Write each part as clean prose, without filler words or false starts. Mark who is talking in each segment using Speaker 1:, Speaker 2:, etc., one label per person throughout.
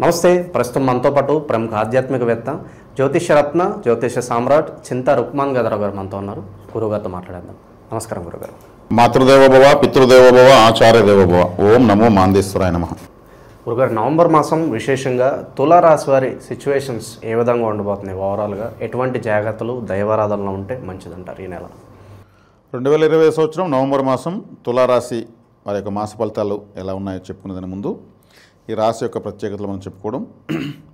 Speaker 1: నమస్తే. ప్రస్తుతం మనతో పాటు ప్రముఖ ఆధ్యాత్మికవేత్త జ్యోతిషరత్న జ్యోతిష సామ్రాట్ చింతా రుక్మాన్ గదరావు గారు మనతో ఉన్నారు. గురువుగారితో మాట్లాడేద్దాం. నమస్కారం గురుగారు.
Speaker 2: మాతృదేవోభవ, పితృదేవోభవ, ఆచార్యదేవోభవ. ఓం నమో మాందేశ్వరాయ నమః.
Speaker 1: గురుగారు, నవంబర్ మాసం విశేషంగా తులారాశి వారి సిచ్యువేషన్స్ ఏ విధంగా ఉండబోతున్నాయి? ఓవరాల్గా ఎటువంటి జాగ్రత్తలు దైవారాధనలో ఉంటే మంచిదంటారు ఈ నెల?
Speaker 2: 2020 సంవత్సరం నవంబర్ మాసం తులారాశి వారి యొక్క మాస ఫలితాలు ఎలా ఉన్నాయో చెప్పుకునేదాని ముందు ఈ రాశి యొక్క ప్రత్యేకతలు మనం చెప్పుకోవడం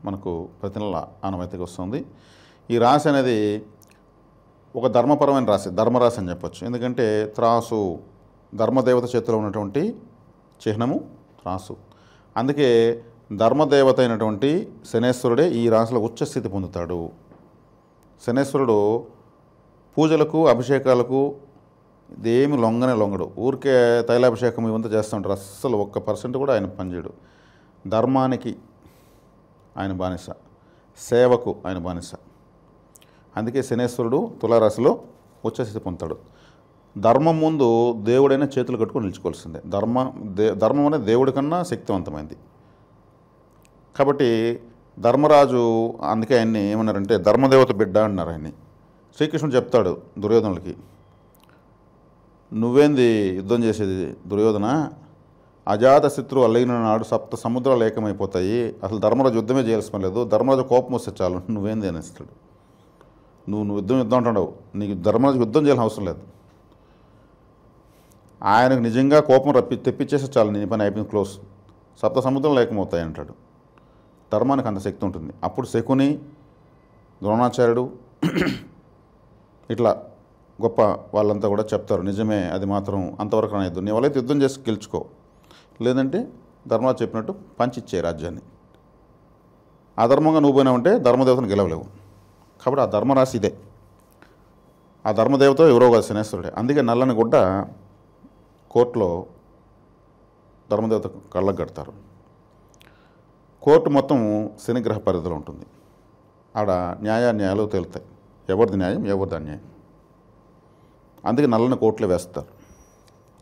Speaker 2: మనకు ప్రతి నెల ఆనవాయితీగా వస్తుంది. ఈ రాశి అనేది ఒక ధర్మపరమైన రాశి, ధర్మరాశి అని చెప్పొచ్చు. ఎందుకంటే త్రాసు, ధర్మదేవత చేతిలో ఉన్నటువంటి చిహ్నము త్రాసు. అందుకే ధర్మదేవత అయినటువంటి శనేశ్వరుడే ఈ రాశిలో ఉచ్చస్థితి పొందుతాడు. శనేశ్వరుడు పూజలకు, అభిషేకాలకు ఇదేమి లొంగడు. ఊరికే తైలాభిషేకం ఇవంతా చేస్తూ ఉంటారు. అస్సలు 1% కూడా ఆయన పనిచేయడు. ధర్మానికి ఆయన బానిస, సేవకు ఆయన బానిస. అందుకే శనేశ్వరుడు తులారాశిలో ఉచ్చస్థితి పొందుతాడు. ధర్మం ముందు దేవుడైనా చేతులు కట్టుకొని నిలుచుకోవాల్సిందే. ధర్మం అనేది దేవుడి కన్నా శక్తివంతమైంది. కాబట్టి ధర్మరాజు, అందుకే ఆయన్ని ఏమన్నారంటే ధర్మదేవత బిడ్డ అన్నారు ఆయన్ని. శ్రీకృష్ణుడు చెప్తాడు దుర్యోధనులకి, నువ్వేంది యుద్ధం చేసేది దుర్యోధన, అజాత శత్రువు అల్లగిన నాడు 7 సముద్రాలు ఏకమైపోతాయి, అసలు ధర్మరాజు యుద్ధమే చేయాల్సిన లేదు, ధర్మరాజు కోపం వస్తే చాలు, నువ్వేంది అనేస్తాడు. నువ్వు యుద్ధం అంటున్నావు, నీకు ధర్మరాజు యుద్ధం చేయాల్సిన అవసరం లేదు, ఆయనకు నిజంగా కోపం తెప్పించేస్తే చాలు, నీ పని అయిపోయింది, క్లోజ్, 7 సముద్రాలు ఏకమవుతాయి అంటాడు. ధర్మానికి అంత శక్తి ఉంటుంది. అప్పుడు శకుని, ద్రోణాచార్యుడు ఇట్లా గొప్ప వాళ్ళంతా కూడా చెప్తారు, నిజమే, అది మాత్రం అంతవరకు అనేది నీ వాళ్ళైతే యుద్ధం చేసి గెలుచుకో, లేదంటే ధర్మరాజు చెప్పినట్టు పంచిచ్చే రాజ్యాన్ని. అధర్మంగా నువ్వు పోయినావంటే ధర్మదేవతను గెలవలేవు. కాబట్టి ఆ ధర్మరాశి ఇదే. ఆ ధర్మదేవత ఎవరో కాదు, శనేశ్వరుడే. అందుకే నల్లని గుడ్డ కోర్టులో ధర్మదేవత కళ్ళకు కడతారు. కోర్టు మొత్తం శనిగ్రహ పరిధిలో ఉంటుంది. ఆడ న్యాయాలు తేలుతాయి, ఎవరిది న్యాయం ఎవరిది అన్యాయం. అందుకే నల్లని కోర్టులో వేస్తారు.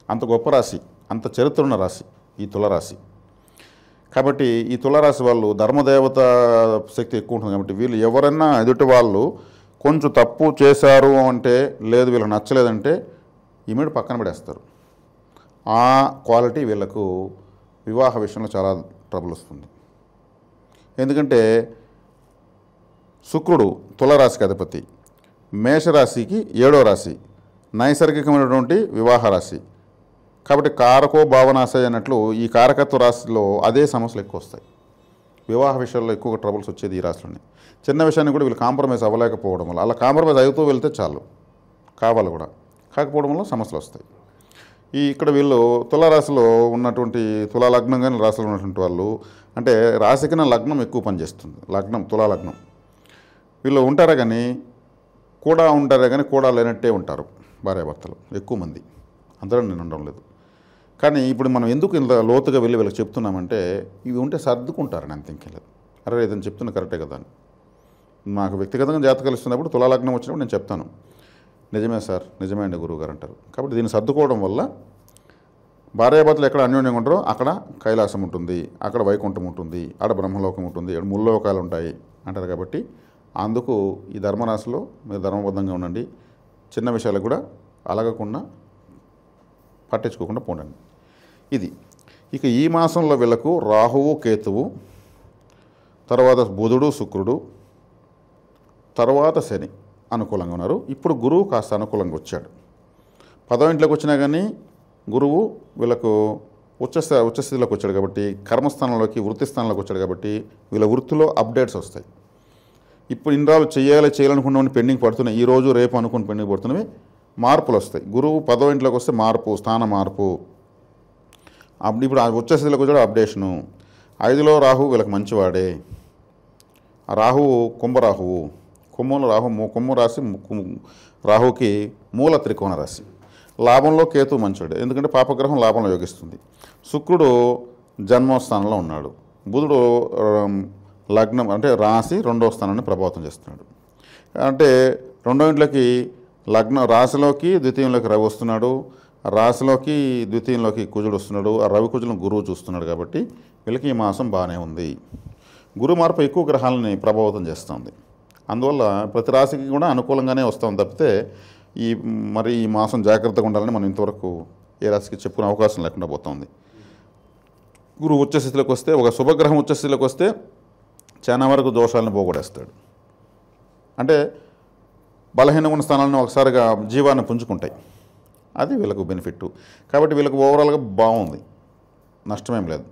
Speaker 2: అంత గొప్ప రాశి, అంత చరిత్ర ఉన్న రాశి ఈ తులారాశి. కాబట్టి ఈ తులారాశి వాళ్ళు ధర్మదేవత శక్తి ఎక్కువ ఉంటుంది. కాబట్టి వీళ్ళు ఎవరైనా ఎదుటి వాళ్ళు కొంచెం తప్పు చేశారు అంటే, లేదు వీళ్ళకి నచ్చలేదంటే ఇమీడియట్ పక్కన పడేస్తారు. ఆ క్వాలిటీ వీళ్ళకు వివాహ విషయంలో చాలా ట్రబుల్ వస్తుంది. ఎందుకంటే శుక్రుడు తులారాశికి అధిపతి, మేషరాశికి 7వ రాశి, నైసర్గికమైనటువంటి వివాహ రాశి. కాబట్టి కారకో భావనాశయ అన్నట్లు ఈ కారకత్వ రాశిలో అదే సమస్యలు ఎక్కువ వస్తాయి. వివాహ విషయాల్లో ఎక్కువగా ట్రబుల్స్ వచ్చేది ఈ రాశిలోనే. చిన్న విషయాన్ని కూడా వీళ్ళు కాంప్రమైజ్ అవ్వలేకపోవడం వల్ల, అలా కాంప్రమైజ్ అవుతూ వెళ్తే చాలు, కావాలి కూడా, కాకపోవడం వల్ల సమస్యలు వస్తాయి. ఇక్కడ వీళ్ళు తులారాశిలో ఉన్నటువంటి తులాలగ్నం కానీ రాశిలో ఉన్నటువంటి వాళ్ళు, అంటే రాశికిన లగ్నం ఎక్కువ పనిచేస్తుంది. తులాలగ్నం వీళ్ళు ఉంటారా కానీ కూడా లేనట్టే ఉంటారు భార్యాభర్తలు ఎక్కువ మంది. అందరూ నేను ఉండడం లేదు. కానీ ఇప్పుడు మనం ఎందుకు ఇంత లోతుగా వెళ్ళి వీళ్ళకి చెప్తున్నామంటే, ఇవి ఉంటే సర్దుకుంటారని అంత ఇంకెళ్ళదు. అరే ఇదని చెప్తున్నా కరెక్టే కదా అని. నాకు వ్యక్తిగతంగా జాతకాలు ఇస్తున్నప్పుడు తులాలగ్నం వచ్చినప్పుడు నేను చెప్తాను, నిజమే సార్, నిజమే అండి గురువు గారు అంటారు. కాబట్టి దీన్ని సర్దుకోవడం వల్ల భార్యాభర్తలు ఎక్కడ అన్యోన్యంగా ఉంటారో అక్కడ కైలాసం ఉంటుంది, అక్కడ వైకుంఠం ఉంటుంది, ఆడ బ్రహ్మలోకం ఉంటుంది, ఆడ ముల్లోకాలు ఉంటాయి అంటారు. కాబట్టి అందుకు ఈ ధర్మరాశిలో మీరు ధర్మబద్ధంగా ఉండండి. చిన్న విషయాలకు కూడా అలగకుండా పట్టించుకోకుండా పోండి. ఇది ఇక ఈ మాసంలో వీళ్ళకు రాహువు, కేతువు, తర్వాత బుధుడు, శుక్రుడు, తర్వాత శని అనుకూలంగా ఉన్నారు. ఇప్పుడు గురువు కాస్త అనుకూలంగా వచ్చాడు. 10వ ఇంట్లోకి వచ్చినా కానీ గురువు వీళ్ళకు ఉచ్చస్థితిలోకి వచ్చాడు. కాబట్టి కర్మస్థానంలోకి, వృత్తి స్థానంలోకి వచ్చాడు. కాబట్టి వీళ్ళ వృత్తిలో అప్డేట్స్ వస్తాయి. ఇప్పుడు ఇన్ని రోజులు చేయాలనుకున్నవన్నీ పెండింగ్ పడుతున్నాయి, ఈరోజు రేపు అనుకుని పెండింగ్ పడుతున్నవి మార్పులు వస్తాయి. గురువు 10వ ఇంట్లోకి వస్తే మార్పు, స్థాన మార్పు. ఇప్పుడు ఉచ్చస్థితిలోకి వచ్చాడు, అప్డేషను. 5లో రాహు వీళ్ళకి మంచివాడే. ఆ రాహువు కుంభరాహువు, కుంభ రాశి, రాహుకి మూల త్రికోణ రాశి. లాభంలో కేతు మంచివాడు, ఎందుకంటే పాపగ్రహం లాభంలో యోగిస్తుంది. శుక్రుడు జన్మస్థానంలో ఉన్నాడు. బుధుడు లగ్నం అంటే రాశి 2వ స్థానాన్ని ప్రభావితం చేస్తున్నాడు. అంటే 2వ ఇంట్లోకి రాశిలోకి ద్వితీయంలోకి రవి వస్తున్నాడు, రాశిలోకి ద్వితీయంలోకి కుజుడు వస్తున్నాడు. ఆ రవి కుజులను గురువు చూస్తున్నాడు. కాబట్టి వీళ్ళకి ఈ మాసం బాగానే ఉంది. గురు మార్పు ఎక్కువ గ్రహాలని ప్రభావితం చేస్తుంది. అందువల్ల ప్రతి రాశికి కూడా అనుకూలంగానే వస్తాం తప్పితే ఈ మాసం జాగ్రత్తగా ఉండాలని మనం ఇంతవరకు ఏ రాశికి చెప్పుకునే అవకాశం లేకుండా పోతుంది. గురువు ఉచ్చస్థితిలోకి వస్తే, ఒక శుభగ్రహం ఉచ్చస్థితిలోకి వస్తే చాలా వరకు దోషాలను పోగొడేస్తాడు. అంటే బలహీనంగా ఉన్న స్థానాలను ఒకసారిగా జీవాన్ని పుంజుకుంటాయి. అది వీళ్ళకు బెనిఫిట్. కాబట్టి వీళ్ళకు ఓవరాల్గా బాగుంది, నష్టమేం లేదు.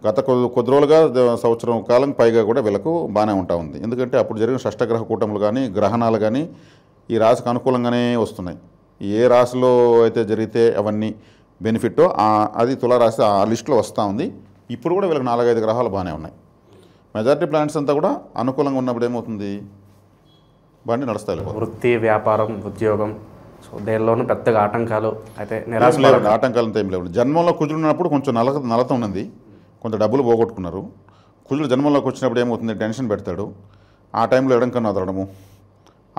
Speaker 2: గత కొద్ది రోజులుగా సంవత్సరం కాలం పైగా కూడా వీళ్ళకు బాగానే ఉంటా ఉంది. ఎందుకంటే అప్పుడు జరిగిన షష్టగ్రహ కూటములు కానీ గ్రహణాలు కానీ ఈ రాశికి అనుకూలంగానే వస్తున్నాయి. ఏ రాశిలో అయితే జరిగితే అవన్నీ బెనిఫిట్టో అది తులారాశి ఆ లిస్టులో వస్తూ ఉంది. ఇప్పుడు కూడా వీళ్ళకి 4-5 గ్రహాలు బాగానే ఉన్నాయి. మెజారిటీ ప్లానెట్స్ అంతా కూడా అనుకూలంగా ఉన్నప్పుడు ఏమవుతుంది, బండి నడుస్తాయి.
Speaker 1: వృత్తి, వ్యాపారం, ఉద్యోగం, సో దేనిలోనూ పెద్దగా ఆటంకాలు అయితే
Speaker 2: ఆటంకాలు అంతా ఏం లేవు. జన్మంలో కుజుడు ఉన్నప్పుడు కొంచెం నలత ఉన్నది, కొంత డబ్బులు పోగొట్టుకున్నారు. కుజుడు జన్మంలోకి వచ్చినప్పుడు ఏమవుతుంది, టెన్షన్ పెడతాడు. ఆ టైంలో ఎడంకన్నా వదలడము,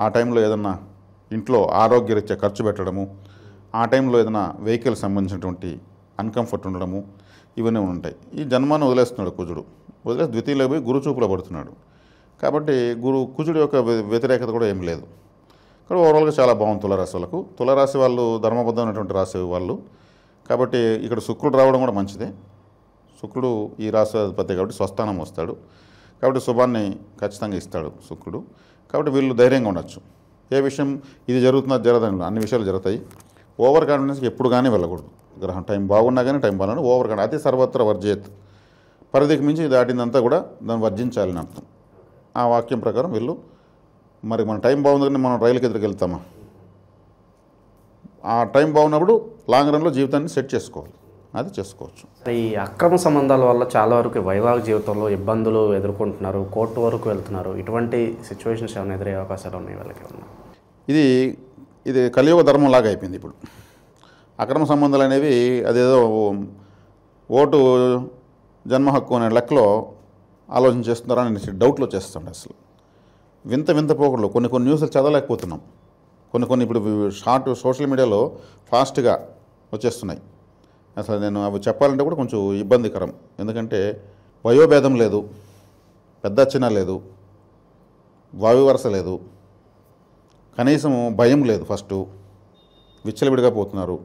Speaker 2: ఆ టైంలో ఏదన్నా ఇంట్లో ఆరోగ్యరీత్యా ఖర్చు పెట్టడము, ఆ టైంలో ఏదైనా వెహికల్ సంబంధించినటువంటి అన్కంఫర్ట్ ఉండడము, ఇవన్నీ ఉంటాయి. ఈ జన్మాన్ని వదిలేస్తున్నాడు కుజుడు. వదిలేసి ద్వితీయులో పోయి గురు చూపులో పడుతున్నాడు. కాబట్టి కుజుడు యొక్క వ్యతిరేకత కూడా ఏం లేదు. ఇక్కడ ఓవరాల్గా చాలా బాగుంది తులారాశి వాళ్ళకు. తులారాశి వాళ్ళు ధర్మబద్ధమైనటువంటి రాశి వాళ్ళు. కాబట్టి ఇక్కడ శుక్రుడు రావడం కూడా మంచిదే. శుక్రుడు ఈ రాశి అధిపతి కాబట్టి స్వస్థానం వస్తాడు. కాబట్టి శుభాన్ని ఖచ్చితంగా ఇస్తాడు శుక్రుడు. కాబట్టి వీళ్ళు ధైర్యంగా ఉండొచ్చు. ఏ విషయం ఇది జరుగుతుందో జరగదని అన్ని విషయాలు జరుగుతాయి. ఓవర్ కాన్ఫిడెన్స్కి ఎప్పుడు కానీ వెళ్ళకూడదు. గ్రహం టైం బాగున్నా కానీ టైం బాగున్నా ఓవర్ కాన్ఫిడెన్స్ అతి సర్వత్ర వర్జేత్, పరిధికి మించి దాటిందంతా కూడా దాన్ని వర్జించాలని అర్థం. ఆ వాక్యం ప్రకారం వీళ్ళు మరి మన టైం బాగుంది కానీ మనం రైలుకి ఎదురుకు వెళ్తామా? ఆ టైం బాగున్నప్పుడు లాంగ్ రన్లో జీవితాన్ని సెట్ చేసుకోవాలి, అది చేసుకోవచ్చు.
Speaker 1: ఈ అక్రమ సంబంధాల వల్ల చాలా వరకు వైవాహిక జీవితంలో ఇబ్బందులు ఎదుర్కొంటున్నారు, కోర్టు వరకు వెళ్తున్నారు. ఇటువంటి సిచ్యువేషన్స్ ఏమైనా ఎదురయ్యే అవకాశాలు ఉన్నాయి వాళ్ళకి ఏమన్నా?
Speaker 2: ఇది కలియుగ ధర్మం లాగా అయిపోయింది ఇప్పుడు. అక్రమ సంబంధాలు అనేవి అదేదో ఓటు జన్మ హక్కు అనే లెక్కలో ఆలోచన చేస్తున్నారని డౌట్లో చేస్తుండే. అసలు వింత పోకడలు కొన్ని న్యూస్లు చదవలేకపోతున్నాం. కొన్ని ఇప్పుడు షార్ట్ సోషల్ మీడియాలో ఫాస్ట్గా వచ్చేస్తున్నాయి. అసలు నేను అవి చెప్పాలంటే కూడా కొంచెం ఇబ్బందికరం. ఎందుకంటే వయోభేదం లేదు, పెద్ద చిన్న లేదు, వాయు వరస లేదు, కనీసం భయం లేదు. ఫస్ట్ విచ్చలవిడిగా పోతున్నారు.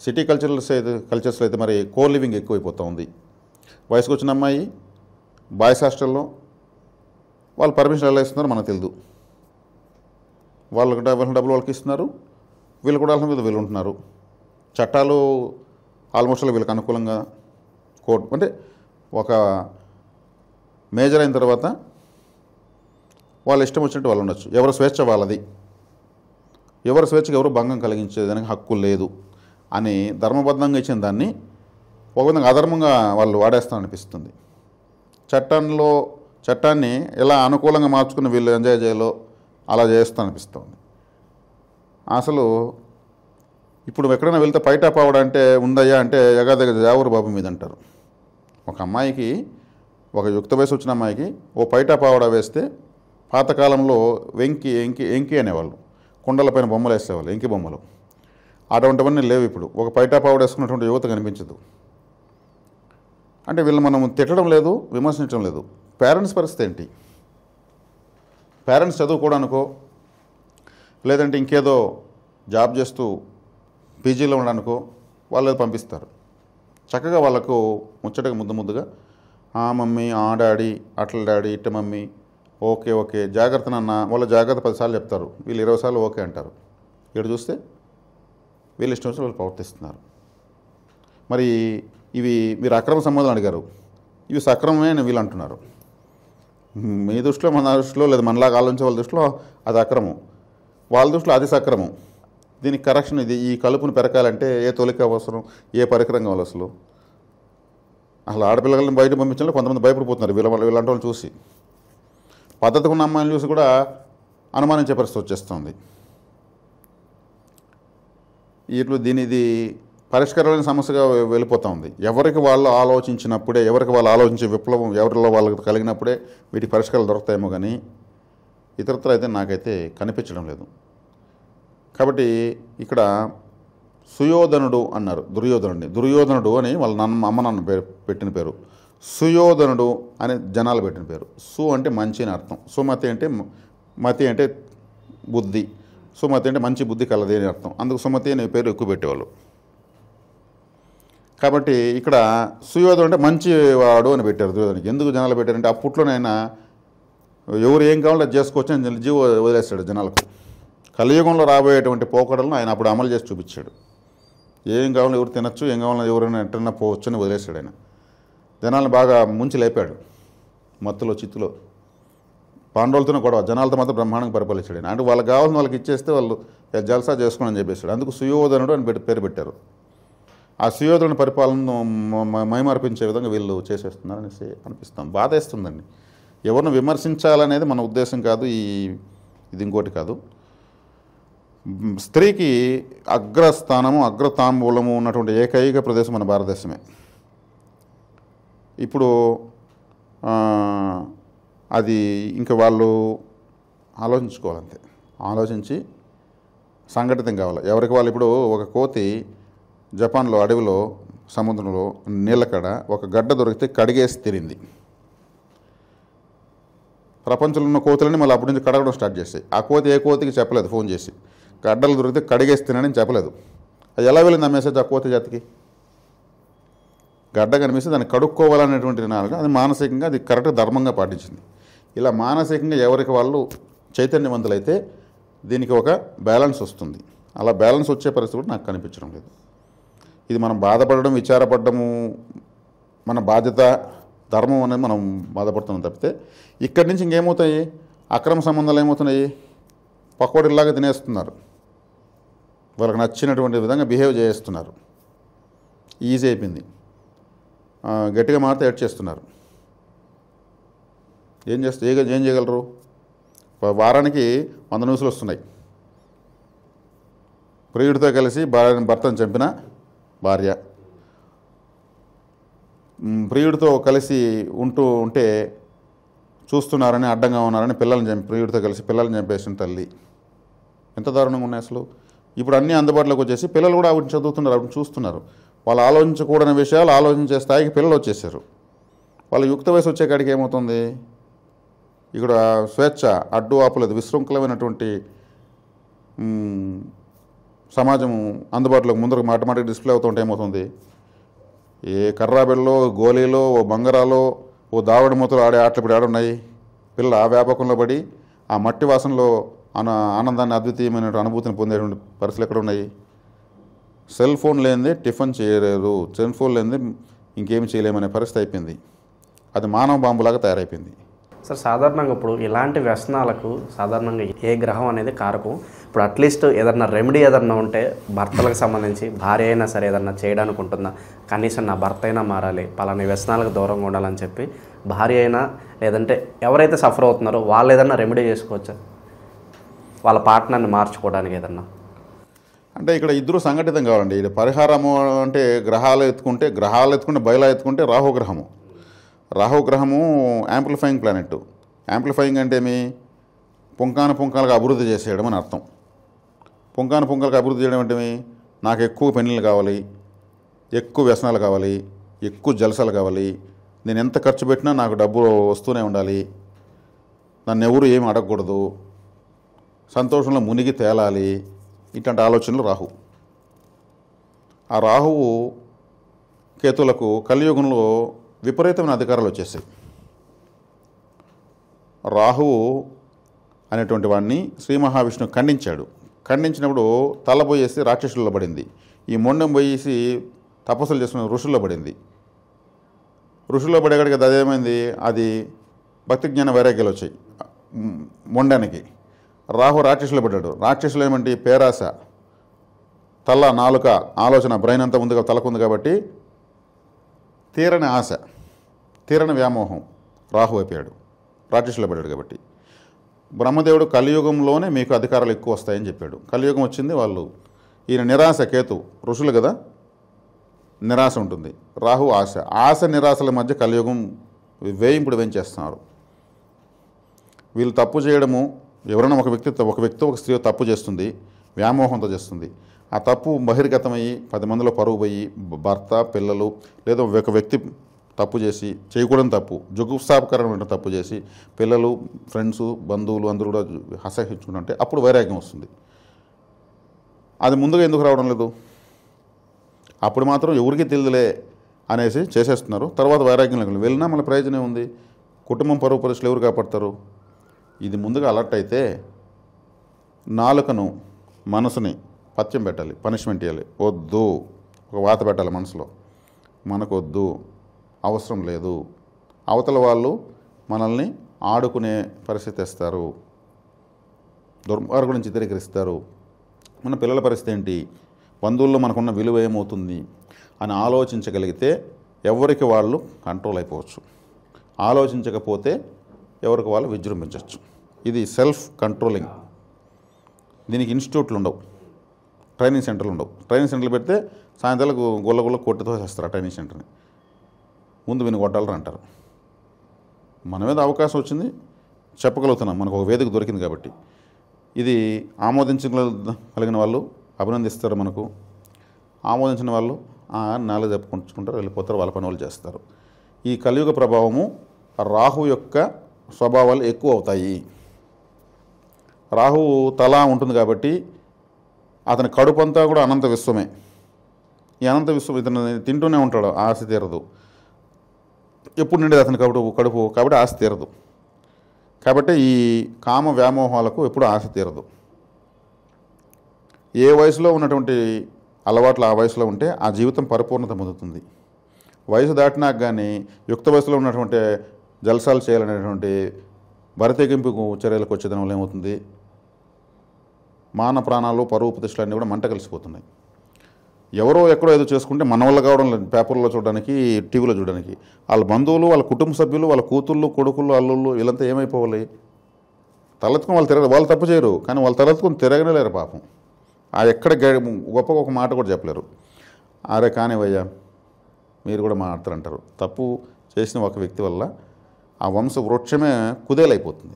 Speaker 2: సిటీ కల్చర్స్లో అయితే మరి కో లివింగ్ ఎక్కువైపోతూ ఉంది. వయసుకు వచ్చిన అమ్మాయి బాయ్స్ హాస్టల్లో వాళ్ళు పర్మిషన్ ఎలా ఇస్తున్నారో మనకు తెలియదు. వాళ్ళకి డబ్బులు వాళ్ళకి ఇస్తున్నారు, వీళ్ళు కూడా వాళ్ళ మీద వీళ్ళు ఉంటున్నారు. చట్టాలు ఆల్మోస్ట్ వీళ్ళకి అనుకూలంగా కోర్టు అంటే ఒక మేజర్ అయిన తర్వాత వాళ్ళు ఇష్టం వచ్చినట్టు వాళ్ళు ఉండొచ్చు. ఎవరి స్వేచ్ఛ వాళ్ళది, ఎవరి స్వేచ్ఛకు ఎవరు భంగం కలిగించేదానికి హక్కు లేదు అని ధర్మబద్ధంగా ఇచ్చిన దాన్ని ఒక విధంగా అధర్మంగా వాళ్ళు వాడేస్తారనిపిస్తుంది. చట్టాన్ని ఎలా అనుకూలంగా మార్చుకుని వీళ్ళు ఎంజాయ్ చేయాలో అలా చేస్తారనిపిస్తుంది. అసలు ఇప్పుడు ఎక్కడైనా వెళ్తే పైటా పావడ అంటే ఉందయ్యా అంటే ఎగాదగ జావూరు బాబు మీద అంటారు. ఒక అమ్మాయికి, ఒక యుక్త వయసు వచ్చిన అమ్మాయికి ఓ పైటా పావడ వేస్తే పాతకాలంలో ఎంకి అనేవాళ్ళు, కుండలపైన బొమ్మలు వేసేవాళ్ళు, ఎంకి బొమ్మలు. అటువంటివన్నీ లేవు ఇప్పుడు. ఒక పైటా పావడ వేసుకున్నటువంటి యువత కనిపించదు. అంటే వీళ్ళు మనం తిట్టడం లేదు, విమర్శించడం లేదు. పేరెంట్స్ పరిస్థితి ఏంటి? పేరెంట్స్ చదువుకోవడానికో లేదంటే ఇంకేదో జాబ్ చేస్తూ పీజీలో ఉండడానికో వాళ్ళు పంపిస్తారు. చక్కగా వాళ్ళకు ముచ్చటగా ముద్దుగా మమ్మీ, డాడీ, అట్ల డాడీ, ఇట్ట మమ్మీ, ఓకే జాగ్రత్త నాన్న, వాళ్ళ జాగ్రత్త 10 సార్లు చెప్తారు, వీళ్ళు 20 సార్లు ఓకే అంటారు. ఇక్కడ చూస్తే వీళ్ళు ఇష్టం వచ్చి వాళ్ళు ప్రవర్తిస్తున్నారు. మరి ఇవి మీరు అక్రమ సంబంధాలు అడిగారు, ఇవి సక్రమమే అని వీళ్ళు అంటున్నారు. మీ దృష్టిలో, మన దృష్టిలో, లేదా మనలాగా ఆలోచించే వాళ్ళ దృష్టిలో అది అక్రమం, వాళ్ళ దృష్టిలో అది సక్రమం. దీనికి కరెక్షన్ ఇది. ఈ కలుపును పెరకాలంటే ఏ తొలిక అవసరం, ఏ పరికరం కావాలి? అసలు ఆడపిల్లలను బయట పంపించాలని కొంతమంది భయపడిపోతున్నారు వీళ్ళంటి వాళ్ళు చూసి. పద్ధతిగా ఉన్న అమ్మాయిని చూసి కూడా అనుమానించే పరిస్థితి వచ్చేస్తుంది. దీనిది పరిష్కారాలైన సమస్యగా వెళ్ళిపోతూ ఉంది. ఎవరికి వాళ్ళు ఆలోచించినప్పుడే, ఎవరికి వాళ్ళు ఆలోచించే విప్లవం ఎవరిలో వాళ్ళకి కలిగినప్పుడే వీటికి పరిష్కారాలు దొరుకుతాయేమో కానీ ఇతరత్ర అయితే నాకైతే కనిపించడం లేదు. కాబట్టి ఇక్కడ సుయోధనుడు అన్నారు, దుర్యోధనుడు అని వాళ్ళ అమ్మ నాన్న పెట్టిన పేరు. సుయోధనుడు అని జనాలు పెట్టిన పేరు. సు అంటే మంచి అని అర్థం, సుమతి అంటే మతి అంటే బుద్ధి, సుమతి అంటే మంచి బుద్ధి కలది అని అర్థం. అందుకు సుమతి అనే పేరు ఎక్కువ పెట్టేవాళ్ళు. కాబట్టి ఇక్కడ సుయోధనుడు అంటే మంచివాడు అని పెట్టారు దుర్యోధనుడికి. ఎందుకు జనాలు పెట్టారంటే అప్పట్లోనైనా ఎవరు ఏం కావాలో అది చేసుకోవచ్చు అని జీవ వదిలేస్తాడు జనాలకు. కలియుగంలో రాబోయేటువంటి పోకడలను ఆయన అప్పుడు అమలు చేసి చూపించాడు. ఏం కావాలో ఎవరు తినచ్చు, ఏం కావాలో ఎవరైనా ఎట్టన్నా పోవచ్చు అని వదిలేస్తాడు ఆయన. జనాలను బాగా ముంచి లేపాడు మత్తులో చిత్తులో. పాండవులతోనే గొడవ, జనాలతో మాత్రం బ్రహ్మాండంగా పరిపాలించాడు ఆయన. అంటే వాళ్ళకి కావాల్సిన వాళ్ళకి ఇచ్చేస్తే వాళ్ళు జల్సా చేసుకోండి అని చెప్పేశాడు. అందుకు సుయోధనుడు అని పేరు పెట్టారు. ఆ సుయోధనుడి పరిపాలనను మైమర్పించే విధంగా వీళ్ళు చేసేస్తున్నారు అనేసి అనిపిస్తాం. బాధేస్తుందండి. ఎవరిని విమర్శించాలనేది మన ఉద్దేశం కాదు, ఇది ఇంకోటి కాదు. స్త్రీకి అగ్రస్థానము అగ్రతాంబూలము ఉన్నటువంటి ఏకైక ప్రదేశం మన భారతదేశమే. ఇప్పుడు అది ఇంకా వాళ్ళు ఆలోచించుకోవాలంతే. ఆలోచించి సంఘటితం కావాలి ఎవరికి వాళ్ళు. ఇప్పుడు ఒక కోతి జపాన్లో అడవిలో సముద్రంలో నీళ్ళకడ ఒక గడ్డ దొరికితే కడిగేసి తిరింది. ప్రపంచంలో ఉన్న కోతులని మళ్ళీ అప్పటి నుంచి కడగడం స్టార్ట్ చేస్తాయి. ఆ కోతి ఏ కోతికి చెప్పలేదు ఫోన్ చేసి గడ్డలు దొరికితే కడిగేసి తినని చెప్పలేదు. అది ఎలా వెళ్ళింది ఆ మెసేజ్ ఆ కోతి జాతికి? గడ్డ కనిపిస్తే దాన్ని కడుక్కోవాలనేటువంటి నాలుగు అది మానసికంగా అది కరెక్ట్గా ధర్మంగా పాటించింది. ఇలా మానసికంగా ఎవరికి వాళ్ళు చైతన్యవంతులైతే దీనికి ఒక బ్యాలెన్స్ వస్తుంది. అలా బ్యాలెన్స్ వచ్చే పరిస్థితి కూడా నాకు కనిపించడం లేదు. ఇది మనం బాధపడడం విచారపడము మన బాధ్యత ధర్మం అనేది మనం బాధపడుతున్నాం తప్పితే ఇక్కడి నుంచి ఇంకేమవుతాయి? అక్రమ సంబంధాలు ఏమవుతున్నాయి? పకోడీలాగా తినేస్తున్నారు, వాళ్ళకి నచ్చినటువంటి విధంగా బిహేవ్ చేస్తున్నారు. ఈజీ అయిపోయింది. గట్టిగా మారితే ఎడ్ చేస్తున్నారు. ఏం చేయగలరు? వారానికి 100 న్యూస్లు వస్తున్నాయి. ప్రియుడితో కలిసి భర్తను చంపిన భార్య, ప్రియుడితో కలిసి ఉంటే చూస్తున్నారని అడ్డంగా ఉన్నారని ప్రియుడితో కలిసి పిల్లల్ని చంపేసిన తల్లి. ఎంత దారుణంగా ఉన్నాయి అసలు. ఇప్పుడు అన్నీ అందుబాటులోకి వచ్చేసి పిల్లలు కూడా ఆవిడ చదువుతున్నారు, ఆవిడ చూస్తున్నారు. వాళ్ళు ఆలోచించకూడని విషయాలు ఆలోచించే స్థాయికి పిల్లలు వచ్చేసారు. వాళ్ళ యుక్త వయసు వచ్చే కాడికి ఏమవుతుంది? ఇక్కడ స్వేచ్ఛ అడ్డు ఆపలేదు. విశృంఖలమైనటువంటి సమాజం అందుబాటులోకి ముందరకు మాటమాటికి డిస్ప్లే అవుతుంటే ఏమవుతుంది? ఏ కర్రాబెల్లో గోలీలో ఓ బంగారాలో ఓ దావడి మూతలు ఆడే ఆటలు ఇప్పుడు ఆడున్నాయి. పిల్లలు ఆ వ్యాపకంలో పడి ఆ మట్టి వాసనలో ఆనందాన్ని అద్వితీయమైన అనుభూతిని పొందేటువంటి పరిస్థితులు ఎక్కడ ఉన్నాయి? సెల్ ఫోన్ లేనిదే టిఫిన్ చేయలేరు, సెల్ ఫోన్ లేనిదే ఇంకేమి చేయలేమనే పరిస్థితి అయిపోయింది. అది మానవ బాంబులాగా తయారైపోయింది.
Speaker 1: సార్ సాధారణంగా ఇప్పుడు ఇలాంటి వ్యసనాలకు సాధారణంగా ఏ గ్రహం అనేది కారకం? ఇప్పుడు అట్లీస్ట్ ఏదన్నా రెమెడీ ఏదన్నా ఉంటే భర్తలకు సంబంధించి భార్య అయినా సరే ఏదన్నా చేయడానికి ఉంటుందా? కనీసం నా భర్త అయినా మారాలి, పలానా వ్యసనాలకు దూరంగా ఉండాలని చెప్పి భార్య అయినా లేదంటే ఎవరైతే సఫర్ అవుతున్నారో వాళ్ళు ఏదన్నా రెమెడీ చేసుకోవచ్చా వాళ్ళ పార్ట్నర్ని మార్చుకోవడానికి ఏదన్నా?
Speaker 2: అంటే ఇక్కడ ఇద్దరు సంఘటితం కావాలండి. ఇది పరిహారము అంటే గ్రహాలు ఎత్తుకుంటే బయలా ఎత్తుకుంటే రాహుగ్రహము యాంప్లిఫైయింగ్ ప్లానెట్. యాంప్లిఫైయింగ్ అంటే ఏమి? పుంకానుగా అభివృద్ధి చేసేయడం అని అర్థం. పుంకానుగా అభివృద్ధి చేయడం అంటే నాకు ఎక్కువ పెళ్ళిళ్ళు కావాలి, ఎక్కువ వ్యసనాలు కావాలి, ఎక్కువ జలసాలు కావాలి, నేను ఎంత ఖర్చు పెట్టినా నాకు డబ్బు వస్తూనే ఉండాలి, నన్ను ఎవరు ఏమి అడగకూడదు, సంతోషంలో మునిగి తేలాలి, ఇట్లాంటి ఆలోచనలు రాహు. ఆ రాహువు కేతులకు కలియుగంలో విపరీతమైన అధికారాలు వచ్చేసాయి. రాహువు అనేటువంటి వాడిని శ్రీ మహావిష్ణువు ఖండించినప్పుడు తలపోయేసి రాక్షసుల్లో పడింది. ఈ మొండం పోయేసి తపస్సులు చేసుకున్న ఋషుల్లో పడింది. ఋషుల్లో పడేకాడికి అది అదేమైంది? అది భక్తి జ్ఞాన వైరాగ్యాలు వచ్చాయి మొండానికి. రాహు రాక్షసులు పడ్డాడు. రాక్షసులు ఏమంటే పేరాస, తల నాలుక ఆలోచన బ్రెయిన్ అంతా ఉంది, తలకుంది కాబట్టి తీరని ఆశ, తీరని వ్యామోహం రాహు అయిపోయాడు, రాక్షసులు పడ్డాడు. కాబట్టి బ్రహ్మదేవుడు కలియుగంలోనే మీకు అధికారాలు ఎక్కువ వస్తాయని చెప్పాడు. కలియుగం వచ్చింది, వాళ్ళు ఈయన నిరాశ, కేతు ఋషులు కదా, నిరాశ ఉంటుంది. రాహు ఆశ నిరాశల మధ్య కలియుగం వేయింపుడు వేయించేస్తున్నారు. వీళ్ళు తప్పు చేయడము, ఎవరైనా ఒక వ్యక్తి ఒక స్త్రీ తప్పు చేస్తుంది, వ్యామోహంతో చేస్తుంది. ఆ తప్పు బహిర్గతమయ్యి 10 మందిలో పరుగు పోయి భర్త పిల్లలు లేదా ఒక వ్యక్తి తప్పు చేసి చేయకూడని తప్పు జుగుప్సాపకరమైన తప్పు చేసి పిల్లలు ఫ్రెండ్స్ బంధువులు అందరూ కూడా అసహించుకుంటే అప్పుడు వైరాగ్యం వస్తుంది. అది ముందుగా ఎందుకు రావడం లేదు? అప్పుడు మాత్రం ఎవరికి తెలియదులే అనేసి చేసేస్తున్నారు. తర్వాత వైరాగ్యం లేకుండా వెళ్ళినా మన ప్రయోజనం ఉంది. కుటుంబం పరువు పరిస్థితులు ఎవరు కాపాడతారు? ఇది ముందుగా అలర్ట్ అయితే నాలుకను మనసుని పత్యం పెట్టాలి, పనిష్మెంట్ ఇవ్వాలి. వద్దు, ఒక వాత పెట్టాలి మనసులో, మనకు వద్దు, అవసరం లేదు. అవతల వాళ్ళు మనల్ని ఆడుకునే పరిస్థితి తెస్తారు, దుర్మార్గులను చిత్రీకరిస్తారు. మన పిల్లల పరిస్థితి ఏంటి, బంధువుల్లో మనకున్న విలువ ఏమవుతుంది అని ఆలోచించగలిగితే ఎవరికి వాళ్ళు కంట్రోల్ అయిపోవచ్చు. ఆలోచించకపోతే ఎవరికి వాళ్ళు విజృంభించవచ్చు. ఇది సెల్ఫ్ కంట్రోలింగ్. దీనికి ఇన్స్టిట్యూట్లు ఉండవు, ట్రైనింగ్ సెంటర్లు ఉండవు. ట్రైనింగ్ సెంటర్లు పెడితే సాయంత్రాలకు గుల్ల కొట్టుతో చేస్తారు ఆ ట్రైనింగ్ సెంటర్ని. ముందు విని కొట్టాలని అంటారు. మన మీద అవకాశం వచ్చింది, చెప్పగలుగుతున్నాం, మనకు ఒక వేదిక దొరికింది కాబట్టి. ఇది ఆమోదించగలిగిన వాళ్ళు అభినందిస్తారు, మనకు ఆమోదించిన వాళ్ళు నాలుగు చెప్పుకుంటారు, వెళ్ళిపోతారు, వాళ్ళ పని వాళ్ళు చేస్తారు. ఈ కలియుగ ప్రభావము రాహు యొక్క స్వభావాలు ఎక్కువ అవుతాయి. రాహువు తల ఉంటుంది కాబట్టి అతని కడుపు అంతా కూడా అనంత విశ్వమే. ఈ అనంత విశ్వం ఇతను తింటూనే ఉంటాడు, ఆశ తీరదు. ఎప్పుడు నిండేది అతని కడుపు కాబట్టి ఆశ తీరదు. కాబట్టి ఈ కామ వ్యామోహాలకు ఎప్పుడు ఆశ తీరదు. ఏ వయసులో ఉన్నటువంటి అలవాట్లు ఆ వయసులో ఉంటే ఆ జీవితం పరిపూర్ణత పొందుతుంది. వయసు దాటినాక కానీ యుక్త వయసులో ఉన్నటువంటి జల్సాలు చేయాలనేటువంటి బరితెగింపు చర్యలకు వచ్చేదాని వల్ల ఏమవుతుంది, మాన ప్రాణాలు పరువు ప్రతిష్టలు అన్నీ కూడా మంట కలిసిపోతున్నాయి. ఎవరో ఎక్కడో ఏదో చేసుకుంటే మన వల్ల కావడం లేదు. పేపర్లో చూడడానికి, టీవీలో చూడడానికి. వాళ్ళ బంధువులు, వాళ్ళ కుటుంబ సభ్యులు, వాళ్ళ కూతుళ్ళు, కొడుకులు, అల్లుళ్ళు వీళ్ళంతా ఏమైపోవాలి? తలెత్తుకుని వాళ్ళు తప్పు చేయరు, కానీ వాళ్ళు తలెత్తుకుని తిరగలేరు పాపం. ఆ ఎక్కడ గొప్ప ఒక మాట కూడా చెప్పలేరు. అరే కానివయ్యా మీరు కూడా మాట్లాడతారంటారు. తప్పు చేసిన ఒక వ్యక్తి వల్ల ఆ వంశ వృక్షమే కుదేలైపోతుంది.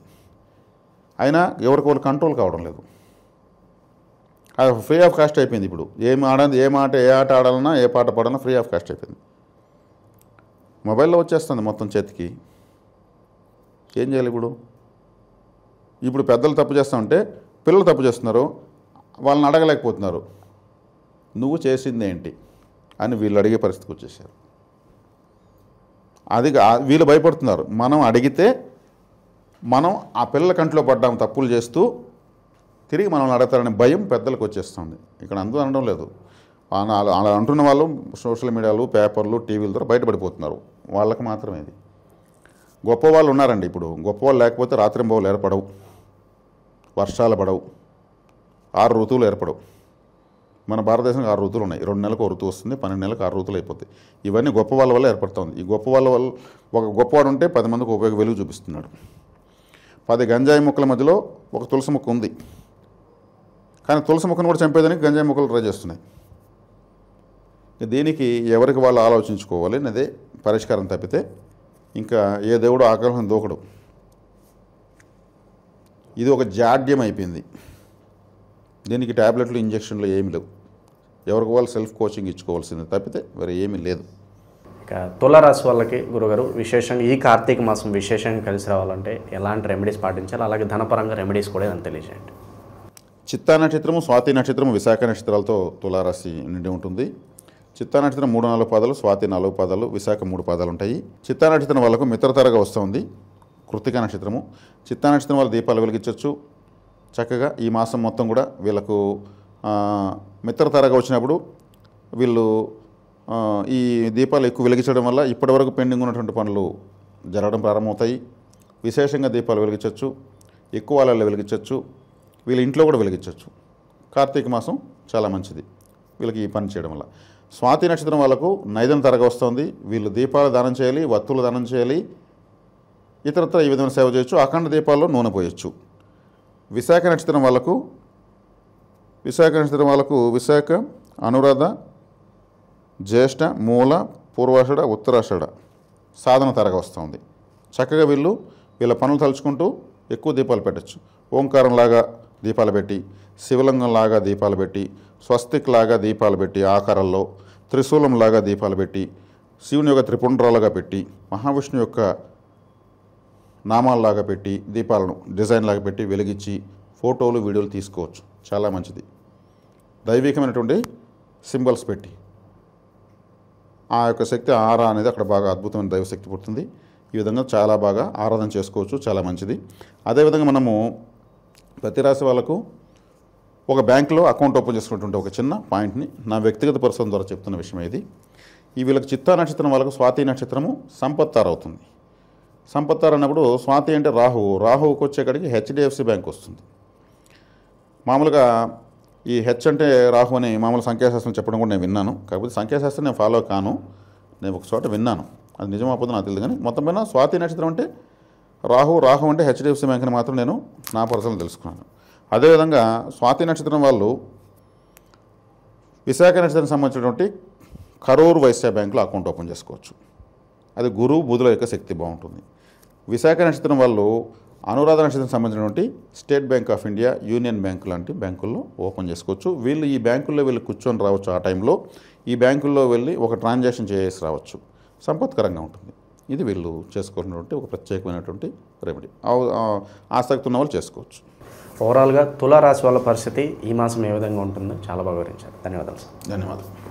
Speaker 2: అయినా ఎవరికి వాళ్ళు కంట్రోల్ కావడం లేదు. అది ఫ్రీ ఆఫ్ కాస్ట్ అయిపోయింది. ఇప్పుడు ఏ ఆట ఆడాలన్నా ఏ పాట పాడాలన్నా ఫ్రీ ఆఫ్ కాస్ట్ అయిపోయింది. మొబైల్లో వచ్చేస్తుంది మొత్తం చేతికి. ఏం చేయాలి ఇప్పుడు? ఇప్పుడు పెద్దలు తప్పు చేస్తూ ఉంటే పిల్లలు తప్పు చేస్తున్నారు, వాళ్ళని అడగలేకపోతున్నారు. నువ్వు చేసింది ఏంటి అని వీళ్ళు అడిగే పరిస్థితికి వచ్చేసారు. అది వీళ్ళు భయపడుతున్నారు. మనం అడిగితే మనం ఆ పిల్లల కంట్లో పడ్డాం తప్పులు చేస్తూ, తిరిగి మనల్ని అడగతారనే భయం పెద్దలకు వచ్చేస్తుంది. ఇక్కడ అందరూ అనడం లేదు, అలా అంటున్న వాళ్ళు సోషల్ మీడియాలు, పేపర్లు, టీవీల ద్వారా బయటపడిపోతున్నారు. వాళ్ళకి మాత్రమే ఇది. గొప్పవాళ్ళు ఉన్నారండి. ఇప్పుడు గొప్పవాళ్ళు లేకపోతే రాత్రింబవళ్ళు ఏర్పడవు, వర్షాలు పడవు, 6 ఋతువులు ఏర్పడవు. మన భారతదేశానికి 6 ఋతువులు ఉన్నాయి. 2 నెలలకు 1 ఋతువు వస్తుంది, 12 నెలలకు 6 ఋతువులు అయిపోతాయి. ఇవన్నీ గొప్ప వాళ్ళ వల్ల ఏర్పడుతుంది. ఈ గొప్ప వాళ్ళ వల్ల ఒక గొప్పవాడు ఉంటే 10 మందికి ఉపయోగ వెలుగు చూపిస్తున్నాడు. 10 గంజాయి మొక్కల మధ్యలో ఒక తులసి మొక్క ఉంది, కానీ తులసి మొక్కను కూడా చంపేదానికి గంజాయి మొక్కలు ట్రై చేస్తున్నాయి. దీనికి ఎవరికి వాళ్ళు ఆలోచించుకోవాలి అదే పరిష్కారం తప్పితే ఇంకా ఏ దేవుడు ఆకలిని దూకడు. ఇది ఒక జాడ్యం అయిపోయింది. దీనికి ట్యాబ్లెట్లు, ఇంజక్షన్లు ఏమీ లేవు. ఎవరికి వాళ్ళు సెల్ఫ్ కోచింగ్ ఇచ్చుకోవాల్సింది తప్పితే వేరే ఏమీ లేదు.
Speaker 1: ఇక తులారాశి వాళ్ళకి గురుగారు విశేషంగా ఈ కార్తీక మాసం విశేషంగా కలిసి రావాలంటే ఎలాంటి రెమెడీస్ పాటించాలి, అలాగే ధనపరంగా రెమెడీస్ కూడా ఏదైనా తెలియజేయండి.
Speaker 2: చిత్తా నక్షత్రము, స్వాతి నక్షత్రము, విశాఖ నక్షత్రాలతో తులారాశి నిండి ఉంటుంది. చిత్తా నక్షత్రం 3-4 పాదాలు, స్వాతి 4 పాదాలు, విశాఖ 3 పాదాలు ఉంటాయి. చిత్తా నక్షత్రం వాళ్ళకు మిత్రతరగా వస్తుంది కృత్తికా నక్షత్రము. చిత్తా నక్షత్రం వాళ్ళు దీపాలు వెలిగించవచ్చు చక్కగా. ఈ మాసం మొత్తం కూడా వీళ్ళకు మిత్రతరగా వచ్చినప్పుడు వీళ్ళు ఈ దీపాలు ఎక్కువ వెలిగించడం వల్ల ఇప్పటివరకు పెండింగ్ ఉన్నటువంటి పనులు జరగడం ప్రారంభమవుతాయి. విశేషంగా దీపాలు వెలిగించవచ్చు, ఎక్కువ వాళ్ళల్లో వెలిగించవచ్చు, వీళ్ళ ఇంట్లో కూడా వెలిగించవచ్చు. కార్తీక మాసం చాలా మంచిది వీళ్ళకి ఈ పని చేయడం వల్ల. స్వాతి నక్షత్రం వాళ్ళకు నైదం తరగా వస్తుంది. వీళ్ళు దీపాలు దానం చేయాలి, వత్తులు దానం చేయాలి, ఇతరత్ర ఈ విధమైన సేవ చేయొచ్చు. అఖండ దీపాల్లో నూనె పోయొచ్చు. విశాఖ నక్షత్రం వాళ్ళకు విశాఖ, అనురాధ, జ్యేష్ఠ, మూల, పూర్వాషాఢ, ఉత్తరాషాఢ సాధన తరగా వస్తుంది. చక్కగా వీళ్ళ పనులు తలుచుకుంటూ ఎక్కువ దీపాలు పెట్టచ్చు. ఓంకారంలాగా దీపాలు పెట్టి, శివలింగంలాగా దీపాలు పెట్టి, స్వస్తిక్ లాగా దీపాలు పెట్టి ఆకారంలో, త్రిశూలంలాగా దీపాలు పెట్టి, శివుని యొక్క త్రిపుండ్రాలుగా పెట్టి మహావిష్ణువు యొక్క నామాల్లాగా పెట్టి దీపాలను డిజైన్ లాగా పెట్టి వెలిగించి ఫోటోలు వీడియోలు తీసుకోవచ్చు. చాలా మంచిది. దైవికమైనటువంటి సింబల్స్ పెట్టి ఆ యొక్క శక్తి ఆరా అనేది అక్కడ బాగా అద్భుతమైన దైవశక్తి పుడుతుంది. ఈ విధంగా చాలా బాగా ఆరాధన చేసుకోవచ్చు. చాలా మంచిది. అదేవిధంగా మనము ప్రతి రాశి వాళ్ళకు ఒక బ్యాంకులో అకౌంట్ ఓపెన్ చేసుకున్నటువంటి ఒక చిన్న పాయింట్ని నా వ్యక్తిగత పరిశోధన ద్వారా చెప్తున్న విషయం ఇది. ఈ వీళ్ళకి చిత్తా నక్షత్రం వాళ్ళకు స్వాతి నక్షత్రము సంపత్తారు అవుతుంది. సంపత్తారు అన్నప్పుడు స్వాతి అంటే రాహువుకి వచ్చేకాడికి హెచ్డిఎఫ్సి బ్యాంక్ వస్తుంది. మామూలుగా ఈ హెచ్ అంటే రాహు అని మామూలు సంఖ్యాశాస్త్రం చెప్పడం కూడా నేను విన్నాను. కాకపోతే సంఖ్యాశాస్త్రం నేను ఫాలో కాను, నేను ఒక చోట విన్నాను. అది నిజం అవ్వదు నాకు తెలియదు. కానీ మొత్తం పైన స్వాతి నక్షత్రం అంటే రాహు అంటే హెచ్డిఎఫ్సి బ్యాంక్ అని మాత్రం నేను నా పర్సనల్ తెలుసుకున్నాను. అదేవిధంగా స్వాతి నక్షత్రం వాళ్ళు విశాఖ నక్షత్రానికి సంబంధించినటువంటి కరూర్ వైశ్య బ్యాంకులో అకౌంట్ ఓపెన్ చేసుకోవచ్చు. అది గురువు బుధుల యొక్క శక్తి బాగుంటుంది. విశాఖ నక్షత్రం వాళ్ళు అనురాధ నక్షత్రం సంబంధించినటువంటి state bank of India, union bank లాంటి బ్యాంకుల్లో ఓపెన్ చేసుకోవచ్చు. వీళ్ళు ఈ బ్యాంకుల్లో వెళ్ళి కూర్చొని రావచ్చు. ఆ టైంలో ఈ బ్యాంకుల్లో వెళ్ళి ఒక ట్రాన్సాక్షన్ చేసి రావచ్చు. సంపత్కరంగా ఉంటుంది. ఇది వీళ్ళు చేసుకోవాల్సినటువంటి ఒక ప్రత్యేకమైనటువంటి రెమెడీ. ఆసక్తి ఉన్న వాళ్ళు చేసుకోవచ్చు.
Speaker 1: ఓవరాల్గా తులారాశి వాళ్ళ పరిస్థితి ఈ మాసం ఏ విధంగా ఉంటుందో చాలా బాగా వివరించారు. ధన్యవాదాలు సార్.
Speaker 2: ధన్యవాదాలు.